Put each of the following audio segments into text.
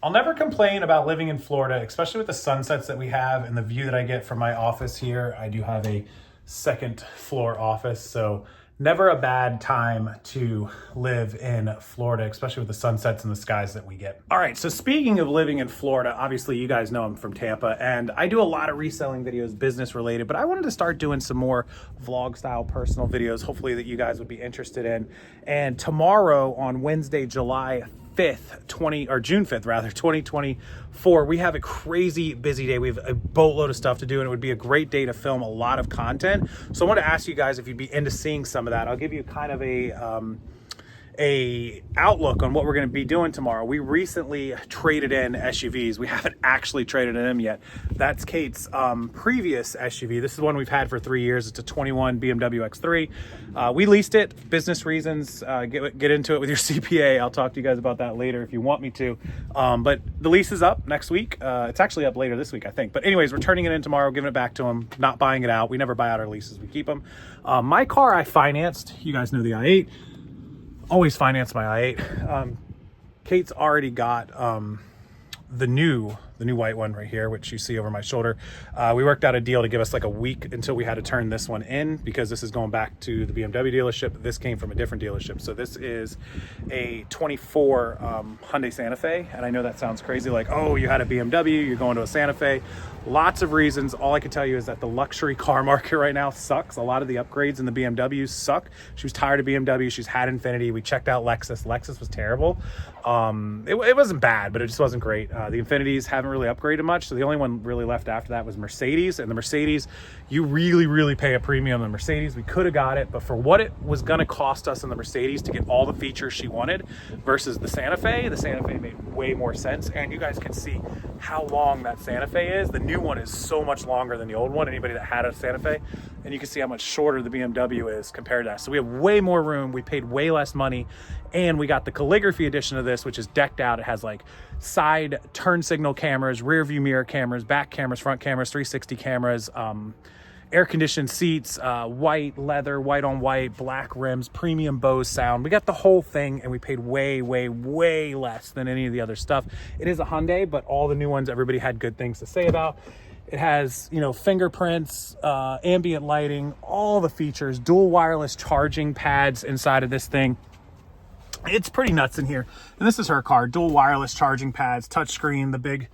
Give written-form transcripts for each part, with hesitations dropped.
I'll never complain about living in Florida, especially with the sunsets that we have and the view that I get from my office here. I do have a second floor office, so never a bad time to live in Florida, especially with the sunsets and the skies that we get. All right, so speaking of living in Florida, obviously you guys know I'm from Tampa, and I do a lot of reselling videos, business related, but I wanted to start doing some more vlog style personal videos, hopefully that you guys would be interested in. And tomorrow on Wednesday, July 5th, June 5th rather, 2024, we have a crazy busy day. We have a boatload of stuff to do, and it would be a great day to film a lot of content. So I want to ask you guys if you'd be into seeing some of that. I'll give you kind of a outlook on what we're going to be doing tomorrow. We recently traded in SUVs. We haven't actually traded in them yet. That's Kate's previous SUV. This is one we've had for 3 years. It's a 21 BMW X3. We leased it, business reasons. Get into it with your CPA. I'll talk to you guys about that later if you want me to. But the lease is up next week. It's actually up later this week, I think. But anyways, we're turning it in tomorrow, giving it back to them, not buying it out. We never buy out our leases. We keep them. My car I financed. You guys know the i8. Always finance my i8. Kate's already got the new white one right here, which you see over my shoulder. We worked out a deal to give us like a week until we had to turn this one in, because this is going back to the BMW dealership. This came from a different dealership. So this is a 24 Hyundai Santa Fe. And I know that sounds crazy, like, oh, you had a BMW, you're going to a Santa Fe. Lots of reasons. All I can tell you is that the luxury car market right now sucks. A lot of the upgrades in the BMWs suck. She was tired of BMW. She's had Infiniti. We checked out Lexus. Lexus was terrible. It wasn't bad, but it just wasn't great. The Infinitis haven't really upgraded much. So the only one really left after that was Mercedes. And the Mercedes, you really pay a premium on the Mercedes. We could have got it, but for what it was going to cost us in the Mercedes to get all the features she wanted versus the Santa Fe made way more sense. And you guys can see how long that Santa Fe is. The new one is so much longer than the old one. Anybody that had a Santa Fe, and you can see how much shorter the BMW is compared to that. So we have way more room. We paid way less money, and we got the calligraphy edition of this, which is decked out. It has like side turn signal cameras, rear view mirror cameras, back cameras, front cameras, 360 cameras, air conditioned seats, white leather, white on white, black rims, premium Bose sound. We got the whole thing, and we paid way less than any of the other stuff. It is a Hyundai, but all the new ones, everybody had good things to say about. It has, you know, fingerprints, ambient lighting, all the features, dual wireless charging pads inside of this thing. It's pretty nuts in here. And this is her car, dual wireless charging pads, touchscreen, the big,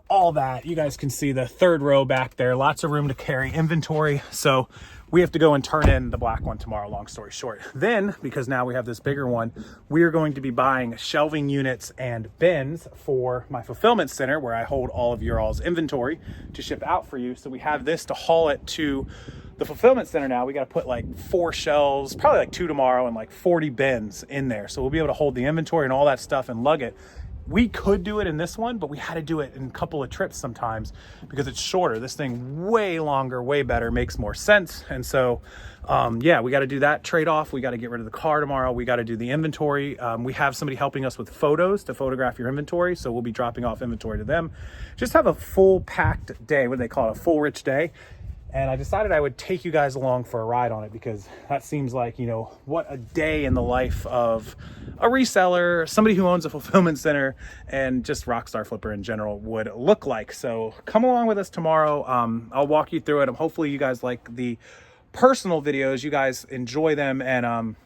all that. You guys can see the third row back there, lots of room to carry inventory. So we have to go and turn in the black one tomorrow, long story short. Then, because now we have this bigger one, we are going to be buying shelving units and bins for my fulfillment center, where I hold all of your all's inventory to ship out for you. So we have this to haul it to the fulfillment center now. We got to put like 4 shelves, probably like 2 tomorrow, and like 40 bins in there. So we'll be able to hold the inventory and all that stuff and lug it. We could do it in this one, but we had to do it in a couple of trips sometimes because it's shorter. This thing way longer, way better, makes more sense. And so, yeah, we got to do that trade-off. We got to get rid of the car tomorrow. We got to do the inventory. We have somebody helping us with photos to photograph your inventory. So we'll be dropping off inventory to them. Just have a full packed day. What do they call it? A full rich day. And I decided I would take you guys along for a ride on it, because that seems like, you know, what a day in the life of a reseller, somebody who owns a fulfillment center, and just Rockstarflipper in general would look like. So come along with us tomorrow. I'll walk you through it. Hopefully you guys like the personal videos. You guys enjoy them, and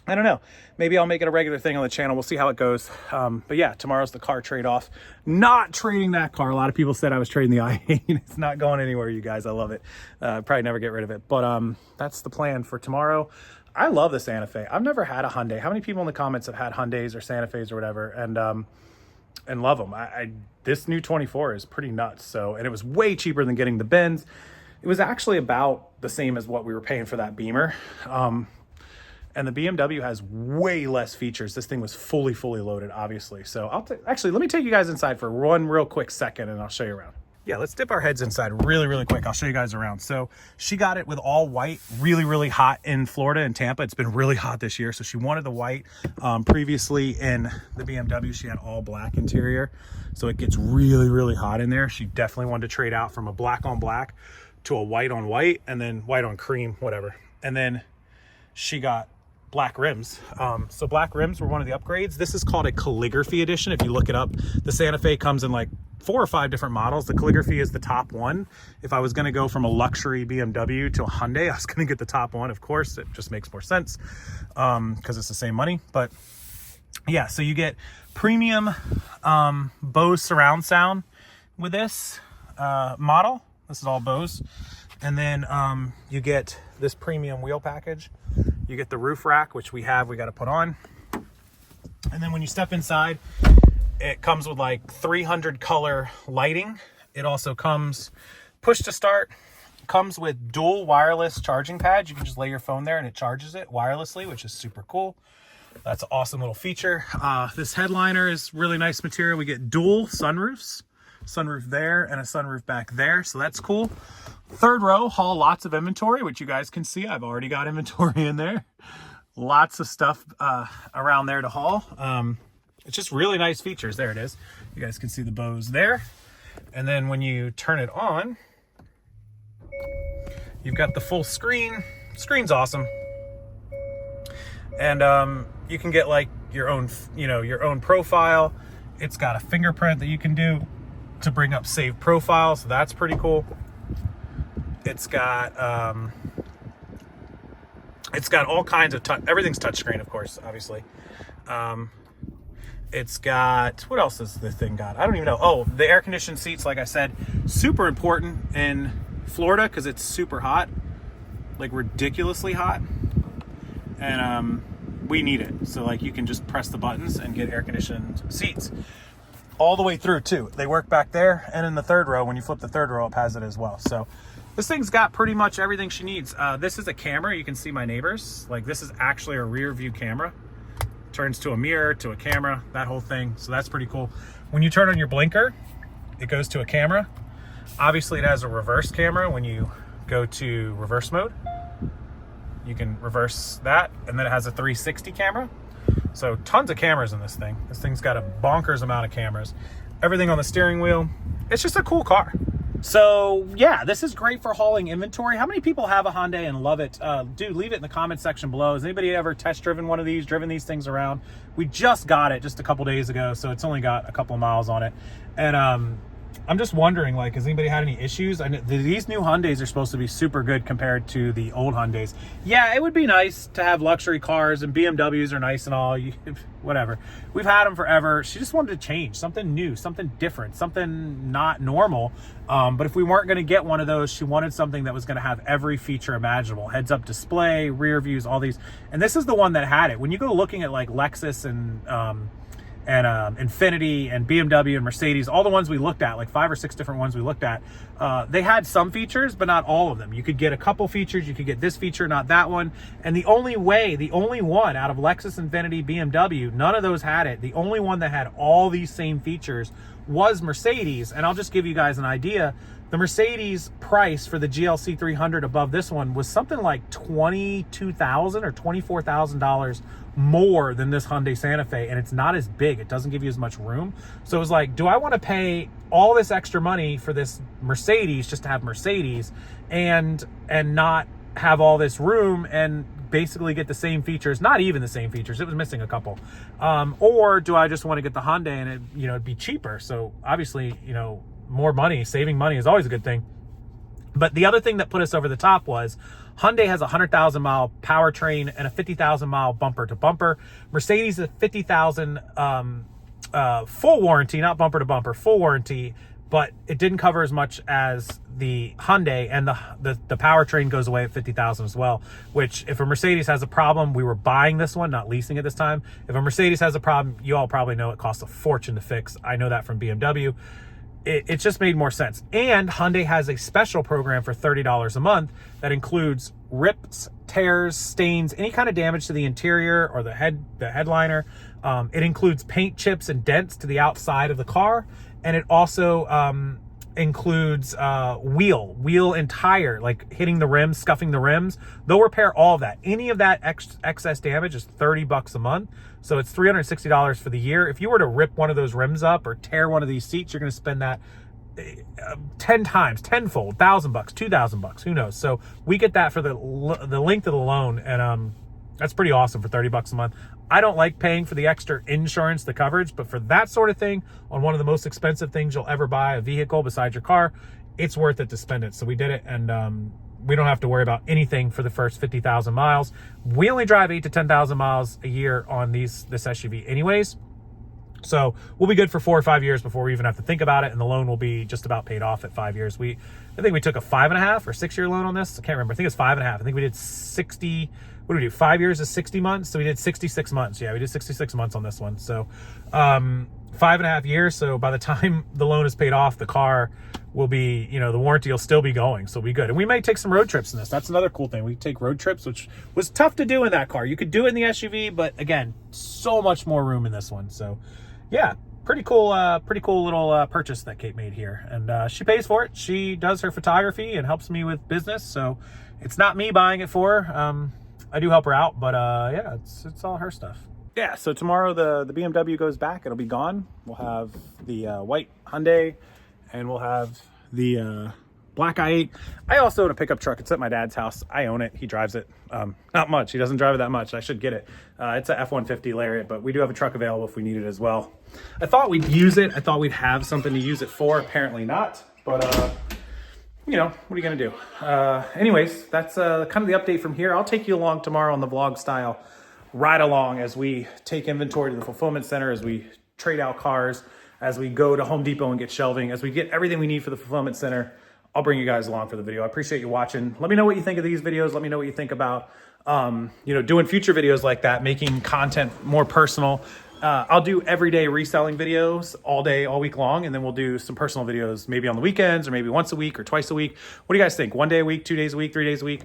I don't know, maybe I'll make it a regular thing on the channel. We'll see how it goes. But yeah, tomorrow's the car trade-off. Not trading that car. A lot of people said I was trading the i8. It's not going anywhere, you guys. I love it. Probably never get rid of it. But that's the plan for tomorrow. I love the Santa Fe. I've never had a Hyundai. How many people in the comments have had Hyundais or Santa Fe's or whatever, and love them? This new 24 is pretty nuts. So, and it was way cheaper than getting the Benz. It was actually about the same as what we were paying for that Beamer. And the BMW has way less features. This thing was fully loaded, obviously. So actually, let me take you guys inside for one real quick second, and I'll show you around. Yeah, let's dip our heads inside really quick. I'll show you guys around. So she got it with all white, really hot in Florida and Tampa. It's been really hot this year. So she wanted the white. Previously in the BMW, she had all black interior. So it gets really hot in there. She definitely wanted to trade out from a black on black to a white on white, and then white on cream, whatever. And then she got black rims. So black rims were one of the upgrades. This is called a calligraphy edition. If you look it up, the Santa Fe comes in like 4 or 5 different models. The calligraphy is the top one. If I was going to go from a luxury BMW to a Hyundai, I was going to get the top one. Of course, it just makes more sense because it's the same money. But yeah, so you get premium Bose surround sound with this model. This is all Bose. And then you get this premium wheel package. You get the roof rack, which we got to put on. And then when you step inside, it comes with like 300 color lighting. It also comes push to start, comes with dual wireless charging pads. You can just lay your phone there and it charges it wirelessly, which is super cool. That's an awesome little feature. This headliner is really nice material. We get dual sunroofs, sunroof there and a sunroof back there. So that's cool. Third row, haul lots of inventory, which you guys can see. I've already got inventory in there. Lots of stuff around there to haul. It's just really nice features. There it is. You guys can see the Bose there. And then when you turn it on, you've got the full screen. Screen's awesome. And you can get like your own, your own profile. It's got a fingerprint that you can do to bring up saved profiles. So that's pretty cool. It's got all kinds of everything's touchscreen, of course, obviously. It's got, what else has the thing got? I don't even know. Oh, the air conditioned seats, like I said, super important in Florida because it's super hot, like ridiculously hot. And we need it. So like you can just press the buttons and get air conditioned seats all the way through too. They work back there. And in the third row, when you flip the third row, it has it as well. So this thing's got pretty much everything she needs. This is a camera. You can see my neighbors. Like this is actually a rear view camera. Turns to a mirror, to a camera, that whole thing. So that's pretty cool. When you turn on your blinker, it goes to a camera. Obviously it has a reverse camera. When you go to reverse mode, you can reverse that. And then it has a 360 camera. So tons of cameras in this thing. This thing's got a bonkers amount of cameras. Everything on the steering wheel. It's just a cool car. So yeah, this is great for hauling inventory. How many people have a Hyundai and love it? Dude, leave it in the comment section below. Has anybody ever test driven one of these, driven these things around? We just got it just a couple days ago, so it's only got a couple of miles on it. And I'm just wondering, like, has anybody had any issues? I know these new Hyundais are supposed to be super good compared to the old Hyundais. Yeah, it would be nice to have luxury cars, and BMWs are nice and all, whatever. We've had them forever. She just wanted to change, something new, something different, something not normal. But if we weren't going to get one of those, she wanted something that was going to have every feature imaginable. Heads-up display, rear views, all these. And this is the one that had it. When you go looking at like Lexus and Infiniti and BMW and Mercedes, all the ones we looked at, like 5 or 6 different ones we looked at, they had some features, but not all of them. You could get a couple features, you could get this feature, not that one. And the only one out of Lexus, Infiniti, BMW, none of those had it. The only one that had all these same features was Mercedes. And I'll just give you guys an idea. The Mercedes price for the GLC 300 above this one was something like $22,000 or $24,000 more than this Hyundai Santa Fe, and it's not as big. It doesn't give you as much room. So it was like, do I want to pay all this extra money for this Mercedes just to have Mercedes and not have all this room and basically get the same features, not even the same features, it was missing a couple, or do I just want to get the Hyundai and it, it'd be cheaper? So obviously, more money, saving money is always a good thing. But the other thing that put us over the top was Hyundai has a 100,000 mile powertrain and a 50,000 mile bumper to bumper. Mercedes is 50,000 full warranty, not bumper to bumper, full warranty, but it didn't cover as much as the Hyundai, and the powertrain goes away at 50,000 as well, which if a Mercedes has a problem, we were buying this one, not leasing it this time. If a Mercedes has a problem, you all probably know it costs a fortune to fix. I know that from BMW. It just made more sense. And Hyundai has a special program for $30 a month that includes rips, tears, stains, any kind of damage to the interior or the headliner. It includes paint chips and dents to the outside of the car. And it also includes wheel and tire, like hitting the rims, scuffing the rims. They'll repair all of that. Any of that excess damage is $30 a month. So it's $360 for the year. If you were to rip one of those rims up or tear one of these seats, you're going to spend that 10 times, tenfold, $1,000, $2,000, who knows? So we get that for the length of the loan. And That's pretty awesome for 30 bucks a month. I don't like paying for the extra insurance, the coverage, but for that sort of thing, on one of the most expensive things you'll ever buy, a vehicle besides your car, it's worth it to spend it. So we did it, and we don't have to worry about anything for the first 50,000 miles. We only drive 8 to 10,000 miles a year on this SUV anyways. So we'll be good for 4 or 5 years before we even have to think about it, and the loan will be just about paid off at 5 years. I think we took a 5.5 or 6 year loan on this. I can't remember. I think it's 5.5. I think we did 60. What do we do? 5 years is 60 months. So we did 66 months. Yeah, we did 66 months on this one. So 5.5 years. So by the time the loan is paid off, the car will be, you know, the warranty will still be going. So we'll be good. And we may take some road trips in this. That's another cool thing. We take road trips, which was tough to do in that car. You could do it in the SUV, but again, so much more room in this one. So yeah, pretty cool little purchase that Kate made here. And she pays for it. She does her photography and helps me with business. So it's not me buying it for her. I do help her out, but yeah, it's all her stuff. Yeah, so tomorrow the BMW goes back. It'll be gone. We'll have the white Hyundai, and we'll have the black i8. I also own a pickup truck. It's at my dad's house. I own it. He drives it. Not much. He doesn't drive it that much. I should get it. It's a F-150 Lariat, but we do have a truck available if we need it as well. I thought we'd use it. I thought we'd have something to use it for. Apparently not, but you know, what are you gonna do? Anyways, that's kind of the update from here. I'll take you along tomorrow on the vlog style ride along as we take inventory to the fulfillment center, as we trade out cars, as we go to Home Depot and get shelving, as we get everything we need for the fulfillment center. I'll bring you guys along for the video. I appreciate you watching. Let me know what you think of these videos. Let me know what you think about, you know, doing future videos like that, making content more personal. I'll do everyday reselling videos all day, all week long, and then we'll do some personal videos maybe on the weekends or maybe once a week or twice a week. What do you guys think? 1 day a week, 2 days a week, 3 days a week,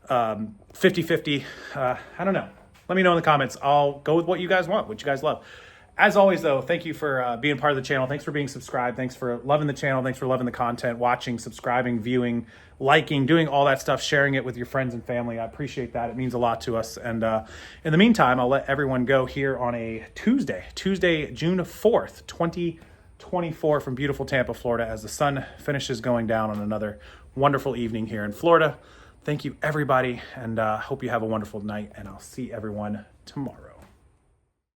50-50? I don't know. Let me know in the comments. I'll go with what you guys want, what you guys love. As always, though, thank you for being part of the channel. Thanks for being subscribed. Thanks for loving the channel. Thanks for loving the content, watching, subscribing, viewing, liking, doing all that stuff, sharing it with your friends and family. I appreciate that. It means a lot to us. And in the meantime, I'll let everyone go here on a Tuesday, June 4th, 2024 from beautiful Tampa, Florida, as the sun finishes going down on another wonderful evening here in Florida. Thank you, everybody, and hope you have a wonderful night, and I'll see everyone tomorrow.